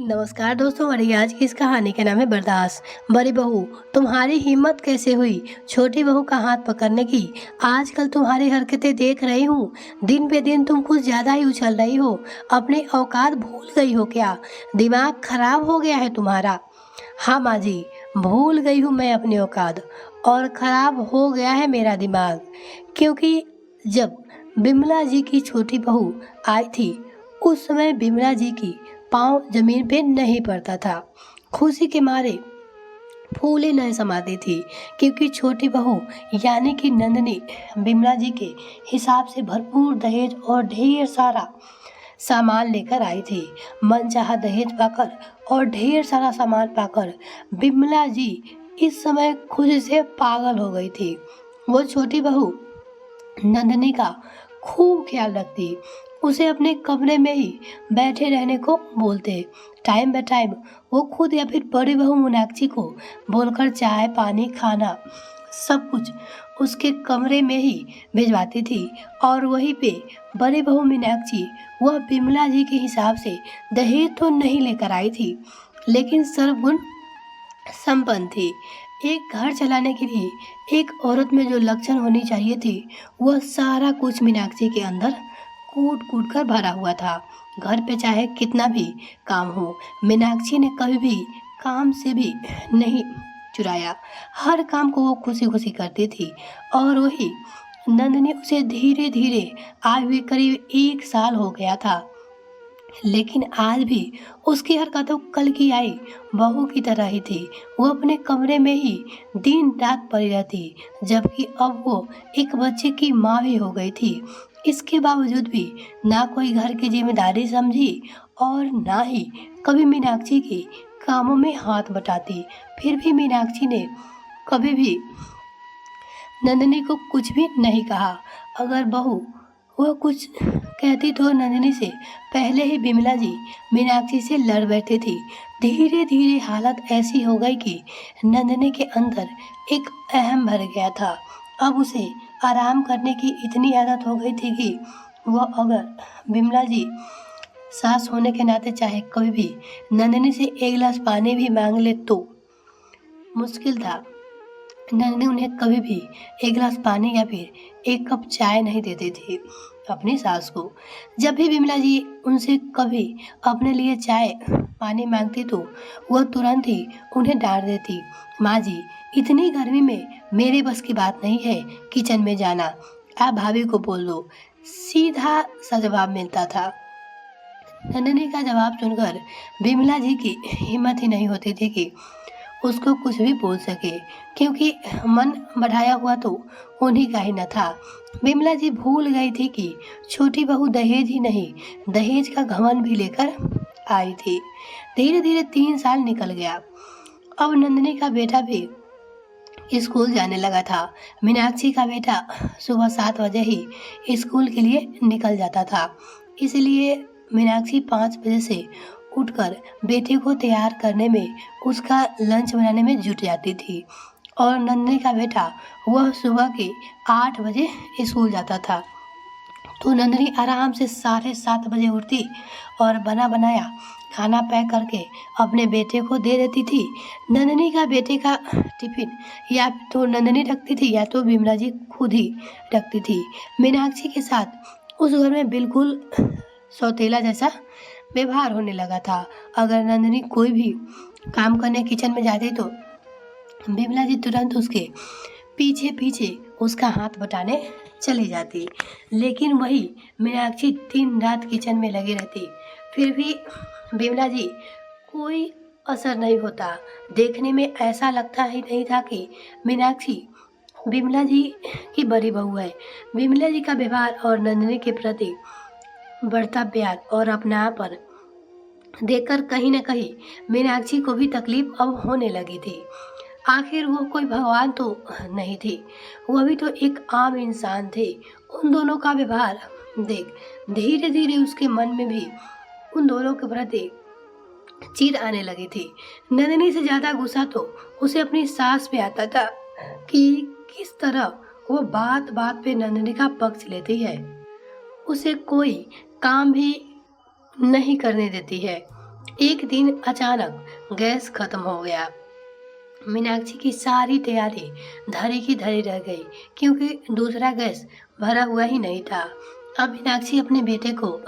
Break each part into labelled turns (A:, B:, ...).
A: नमस्कार दोस्तों, हमारी आज की इस कहानी का नाम है बर्दाश्त। बड़ी बहू, तुम्हारी हिम्मत कैसे हुई छोटी बहू का हाथ पकड़ने की? आजकल तुम्हारी हरकतें देख रही हूँ, दिन पे दिन तुम कुछ ज्यादा ही उछल रही हो। अपनी औकात भूल गई हो क्या? दिमाग खराब हो गया है तुम्हारा? हाँ माँ जी, भूल गई हूँ मैं अपनी औकात, और खराब हो गया है मेरा दिमाग। क्योंकि जब बिमला जी की छोटी बहू आई थी, उस समय बिमला जी की पाँव जमीन पे नहीं पड़ता था। खुशी के मारे फूले नहीं समाती थी, क्योंकि छोटी बहू यानी कि नंदनी बिमला जी के हिसाब से भरपूर दहेज और ढेर सारा सामान लेकर आई थी। मनचाहा दहेज पाकर और ढेर सारा सामान पाकर बिमला जी इस समय खुशी से पागल हो गई थी। वो छोटी बहू नंदनी का खूब ख्याल रखती, उसे अपने कमरे में ही बैठे रहने को बोलते। टाइम बाय टाइम वो खुद या फिर बड़ी बहू मीनाक्षी को बोलकर चाय पानी खाना सब कुछ उसके कमरे में ही भिजवाती थी। और वहीं पे बड़ी बहू मीनाक्षी वह बिमला जी के हिसाब से दहेज तो नहीं लेकर आई थी, लेकिन सर्वगुण संपन्न थी। एक घर चलाने के लिए एक औरत में जो लक्षण होनी चाहिए थी, वह सारा कुछ मीनाक्षी के अंदर कूट कूट कर भरा हुआ था। घर पे चाहे कितना भी काम हो, मीनाक्षी ने कभी भी काम से भी नहीं चुराया। हर काम को वो खुशी खुशी करती थी। और वही नंदनी उसे धीरे धीरे आए हुए करीब 1 साल हो गया था, लेकिन आज भी उसकी हरकतों कल की आई बहू की तरह ही थी। वो अपने कमरे में ही दिन रात पड़ी रहती, जबकि अब वो एक बच्चे की माँ भी हो गई थी। इसके बावजूद भी ना कोई घर की जिम्मेदारी समझी और ना ही कभी मीनाक्षी के कामों में हाथ बटाती। फिर भी मीनाक्षी ने कभी भी नंदनी को कुछ भी नहीं कहा। अगर बहू वह कुछ कहती तो नंदनी से पहले ही बिमला जी मीनाक्षी से लड़ बैठती थी। धीरे धीरे हालत ऐसी हो गई कि नंदनी के अंदर एक अहम भर गया था। अब उसे आराम करने की इतनी आदत हो गई थी कि वह अगर बिमला जी सास होने के नाते चाहे कभी भी नंदनी से एक गिलास पानी भी मांग ले तो मुश्किल था। नंदनी उन्हें कभी भी एक गिलास पानी या फिर एक कप चाय नहीं देती थी अपनी सास को। जब भी बिमला जी उनसे कभी अपने लिए चाय पानी मांगती तो वह तुरंत ही उन्हें डांट देती। माँ जी, इतनी गर्मी में मेरे बस की बात नहीं है किचन में जाना, आप भाभी को बोल दो, सीधा सा जवाब मिलता था। नंदनी का जवाब सुनकर बिमला जी की हिम्मत ही नहीं होती थी कि उसको कुछ भी बोल सके, क्योंकि मन बढ़ाया हुआ तो उन्हीं का ही न था। बिमला जी भूल गई थी कि छोटी बहू दहेज ही नहीं, दहेज का घमंड भी लेकर आई थी। धीरे धीरे 3 साल निकल गया। अब नंदनी का बेटा भी स्कूल जाने लगा था। मीनाक्षी का बेटा सुबह 7 बजे ही स्कूल के लिए निकल जाता था, इसलिए मीनाक्षी 5 बजे से उठकर बेटे को तैयार करने में, उसका लंच बनाने में जुट जाती थी। और नंदनी का बेटा वह सुबह के 8 बजे स्कूल जाता था, तो नंदनी आराम से 7:30 बजे उठती और बना बनाया खाना पैक करके अपने बेटे को दे देती थी। नंदनी का बेटे का टिफिन या तो नंदनी रखती थी या तो बिमला जी खुद ही रखती थी। मीनाक्षी के साथ उस घर में बिल्कुल सौतेला जैसा व्यवहार होने लगा था। अगर नंदनी कोई भी काम करने किचन में जाती तो बिमला जी तुरंत उसके पीछे पीछे उसका हाथ बटाने चली जाती, लेकिन वही मीनाक्षी दिन रात किचन में लगी रहती। फिर भी बिमला जी कोई असर नहीं होता। देखने में ऐसा लगता ही नहीं था कि मीनाक्षी बिमला जी की बड़ी बहू है। बिमला जी का व्यवहार और नंदनी के प्रति बढ़ता प्यार और अपनापन देखकर कहीं न कहीं मीनाक्षी को भी तकलीफ अब होने लगी थी। आखिर वो कोई भगवान तो नहीं थी, वह भी तो एक आम इंसान थे। उन दोनों का व्यवहार देख धीरे धीरे उसके मन में भी उन दोनों के प्रति चिढ़ आने लगी थी। नंदनी से ज्यादा गुस्सा तो उसे अपनी सास पे आता था कि किस तरह वो बात बात पे नंदनी का पक्ष लेती है, उसे कोई काम भी नहीं करने देती है एक दिन अचानक गैस खत्म हो गया। मीनाक्षी की सारी तैयारी धरी की धरी रह गई, क्योंकि दूसरा गैस भरा हुआ ही नहीं था। अब मीनाक्षी अपने बेटे को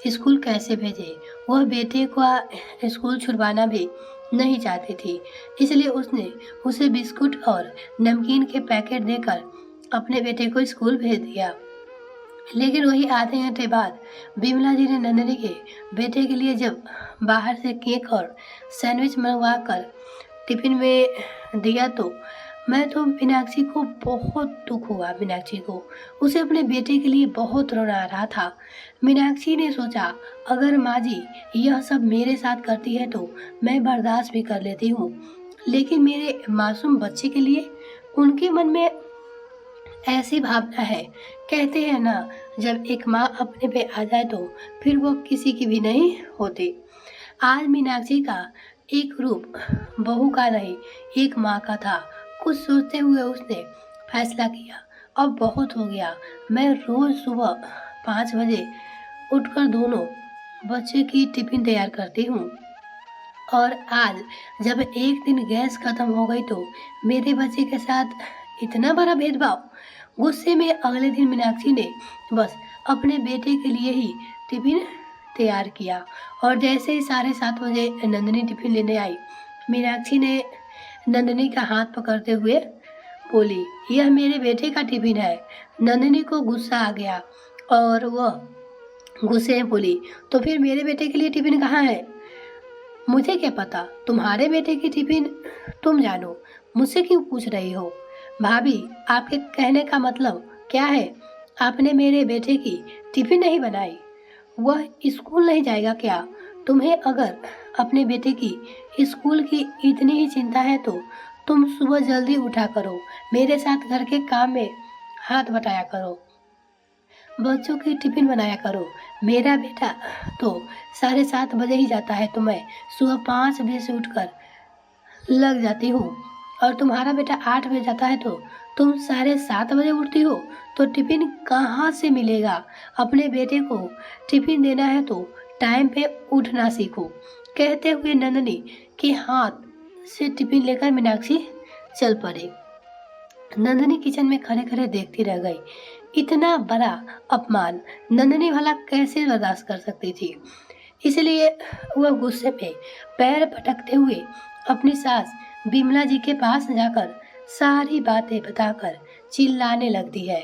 A: स्कूल कैसे भेजे? वह बेटे को स्कूल छुड़वाना भी नहीं चाहती थी, इसलिए उसने उसे बिस्कुट और नमकीन के पैकेट देकर अपने बेटे को स्कूल भेज दिया। लेकिन वही आधे घंटे बाद बिमला जी ने नंदनी के बेटे के लिए जब बाहर से केक और सैंडविच मंगवा कर टिफिन में दिया, तो मैं तो मीनाक्षी को बहुत दुख हुआ। मीनाक्षी को उसे अपने बेटे के लिए बहुत रोना आ रहा था। मीनाक्षी ने सोचा, अगर माँ जी यह सब मेरे साथ करती है तो मैं बर्दाश्त भी कर लेती हूँ, लेकिन मेरे मासूम बच्चे के लिए उनके मन में ऐसी भावना है। कहते हैं ना, जब एक माँ अपने पे आ जाए तो फिर वो किसी की भी नहीं होती। आज मीनाक्षी का एक रूप बहू का नहीं, एक माँ का था। कुछ सोचते हुए उसने फैसला किया, अब बहुत हो गया। मैं रोज सुबह 5 बजे उठकर दोनों बच्चे की टिफिन तैयार करती हूँ, और आज जब एक दिन गैस खत्म हो गई तो मेरे बच्चे के साथ इतना बड़ा भेदभाव। गुस्से में अगले दिन मीनाक्षी ने बस अपने बेटे के लिए ही टिफिन तैयार किया, और जैसे ही 7:30 बजे नंदिनी टिफिन लेने आई, मीनाक्षी ने नंदिनी का हाथ पकड़ते हुए बोली, यह मेरे बेटे का टिफिन है। नंदिनी को गुस्सा आ गया और वह गुस्से में बोली, तो फिर मेरे बेटे के लिए टिफिन कहाँ है? मुझे क्या पता, तुम्हारे बेटे की टिफिन तुम जानो, मुझसे क्यों पूछ रही हो? भाभी, आपके कहने का मतलब क्या है? आपने मेरे बेटे की टिफिन नहीं बनाई? वह स्कूल नहीं जाएगा क्या? तुम्हें अगर अपने बेटे की स्कूल की इतनी ही चिंता है तो तुम सुबह जल्दी उठा करो, मेरे साथ घर के काम में हाथ बटाया करो, बच्चों की टिफिन बनाया करो। मेरा बेटा तो 7:30 बजे ही जाता है, तो मैं सुबह 5 बजे से उठकर लग जाती हूँ, और तुम्हारा बेटा 8 बजे जाता है तो तुम 7:30 बजे उठती हो, तो टिफिन कहाँ से मिलेगा? अपने बेटे को टिफिन देना है तो टाइम पे उठना सीखो। कहते हुए नंदनी के हाथ से टिफिन लेकर मीनाक्षी चल पड़ी। नंदनी किचन में खड़े खड़े देखती रह गई। इतना बड़ा अपमान नंदनी भला कैसे बर्दाश्त कर सकती थी? इसलिए वह गुस्से में पैर पटकते हुए अपनी सास बिमला जी के पास जाकर सारी बातें बताकर चिल्लाने लगती है,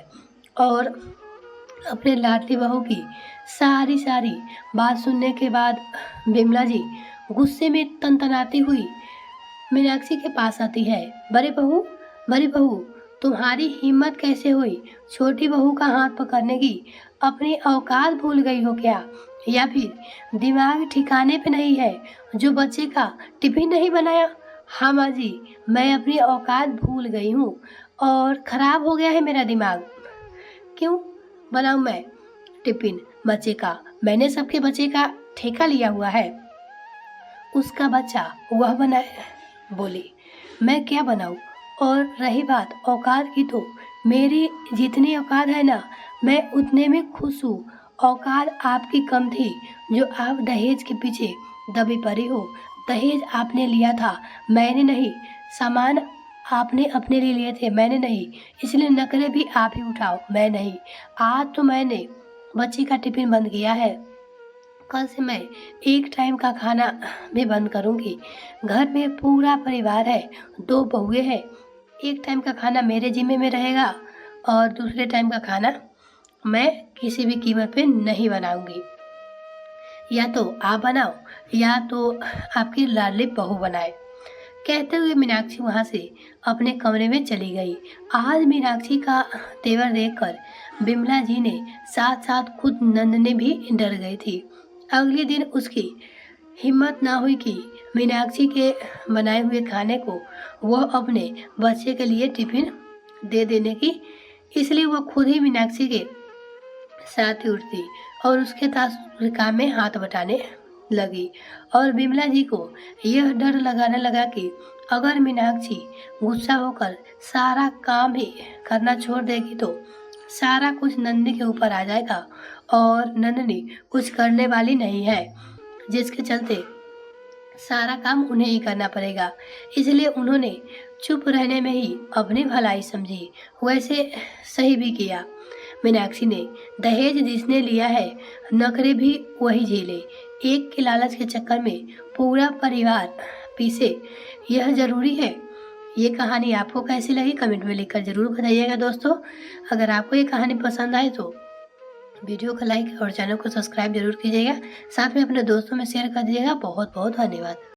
A: और अपने लाडली बहू की सारी बात सुनने के बाद बिमला जी गुस्से में तनतनाती हुई मीनाक्षी के पास आती है। बड़ी बहू, तुम्हारी हिम्मत कैसे हुई छोटी बहू का हाथ पकड़ने की? अपनी औकात भूल गई हो क्या, या फिर दिमाग ठिकाने पे नहीं है जो बच्चे का टिफिन नहीं बनाया? हाँ माँ जी, मैं अपनी औकात भूल गई हूँ और खराब हो गया है मेरा दिमाग। क्यों बनाऊँ मैं टिफिन बच्चे का? मैंने सबके बच्चे का ठेका लिया हुआ है, उसका बच्चा वह बनाए। बोली, मैं क्या बनाऊँ? और रही बात औकात की, तो मेरी जितनी औकात है ना, मैं उतने में खुश हूँ। औकात आपकी कम थी जो आप दहेज के पीछे दबी पड़ी हो। दहेज आपने लिया था, मैंने नहीं। सामान आपने अपने लिए लिए थे, मैंने नहीं। इसलिए नखरे भी आप ही उठाओ, मैं नहीं। आज तो मैंने बच्चे का टिफिन बंद किया है, कल से मैं एक टाइम का खाना भी बंद करूंगी। घर में पूरा परिवार है, 2 बहुएं हैं। एक टाइम का खाना मेरे जिम्मे में रहेगा और दूसरे टाइम का खाना मैं किसी भी कीमत पे नहीं बनाऊंगी। या तो आप बनाओ या तो आपकी लाडली बहू बनाए। कहते हुए मीनाक्षी वहां से अपने कमरे में चली गई। आज मीनाक्षी का तेवर देखकर बिमला जी ने साथ साथ खुद नंदनी भी डर गई थी। अगले दिन उसकी हिम्मत ना हुई कि मीनाक्षी के बनाए हुए खाने को वह अपने बच्चे के लिए टिफिन दे देने की, इसलिए वह खुद ही मीनाक्षी के साथ ही उठती और उसके काम में हाथ बटाने लगी। और बिमला जी को यह डर लगाने लगा कि अगर मीनाक्षी गुस्सा होकर सारा काम ही करना छोड़ देगी तो सारा कुछ नंदनी के ऊपर आ जाएगा, और नंदनी कुछ करने वाली नहीं है। जिसके चलते सारा काम उन्हें ही करना पड़ेगा। इसलिए उन्होंने चुप रहने में ही अपनी भलाई समझी। वैसे सही भी किया। मीनाक्षी ने दहेज जिसने लिया है नखरे भी वही झेले। एक के लालच के चक्कर में पूरा परिवार पीछे, यह जरूरी है। ये कहानी आपको कैसी लगी कमेंट में लिखकर जरूर बताइएगा दोस्तों। अगर आपको ये कहानी पसंद आए तो वीडियो को लाइक और चैनल को सब्सक्राइब जरूर कीजिएगा। साथ में अपने दोस्तों में शेयर कर दीजिएगा। बहुत बहुत धन्यवाद।